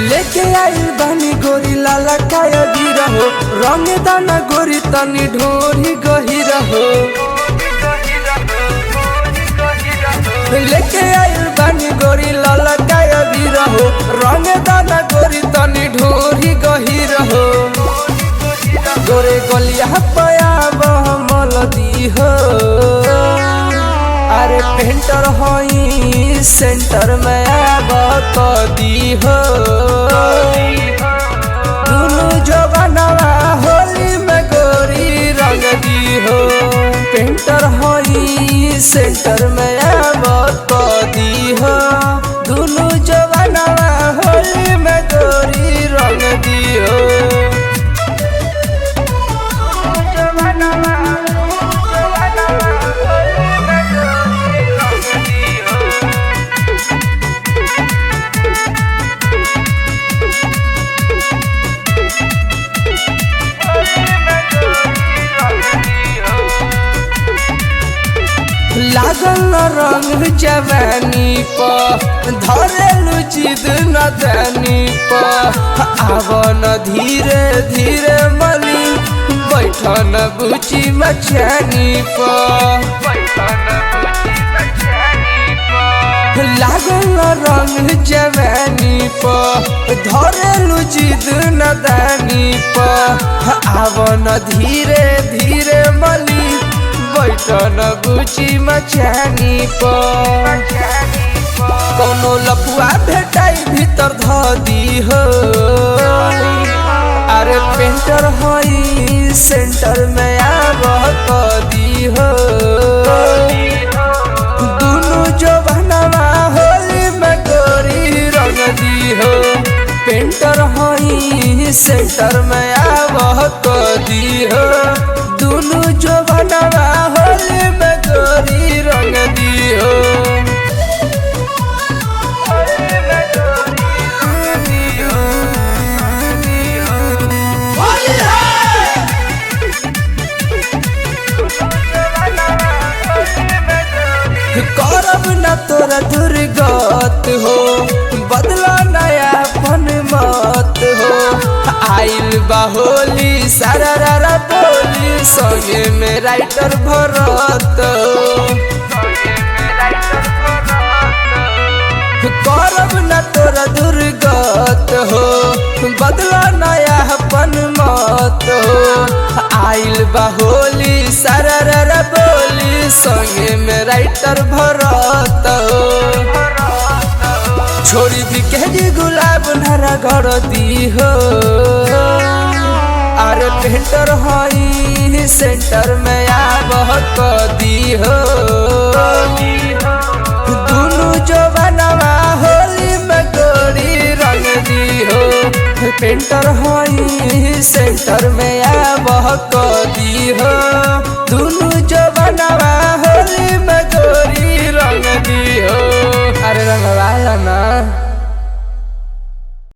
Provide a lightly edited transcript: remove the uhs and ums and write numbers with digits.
लेके आइल बानी गोरी लाला काया गिरहो रंग दाना गोरी तनी ढोरी गहिरहो। लेके आइल बानी गोरी लाला काया गिरहो रंग दाना गोरी तनी ढोरी गहिरहो। गोरे गलिया पया बहमल दी हो अरे पेंटर होई सेंटर में आब दी हो। दुनु जवानवा होली में गोरी रंग दी हो। पेंटर होई सेंटर में आब दी हो। दुनु जवानवा होली में गोरी रंग दी हो। लागल रंग जवानी पर धरेलु जिद न जानी पर आवन धीरे धीरे मली बैठन बुची मचानी पर। लागल रंग जवानी पर धरेलु जिद न दानी पर आवन धीरे धीरे मली बैठन बुची मचानी पर। कोनो लफुआ भेटाई भीतर धी हो अरे पेंटर होई सेंटर में आब दी हो। दुनु जवानवा होली में गोरी रंग दी हो। पेंटर होई सेंटर में आब दी हो। दुनु जवानवा होली में गोरी रंग दी हो। करब न तोरा दुर्गत हो बदला नया पन मत हो। आइल बाहोली सारा रारा बोली संगे में राइटर भरत हो। करब न तोरा दुर्गत हो बदला नया पन मत हो। आइल बाहोली सारा रारा बोली संगे में राइटर भरत हो। छोड़ी दी के गुलाब नरा घर दी हो अरे पेंटर होई सेंटर में आब दी हो। दुनु जवानवा होली में गोरी रंग दी हो। पेंटर होई सेंटर में आब दी हो। दुनु जवानवा होली में गोरी रंग दी हो। अरे रंगवाला ना।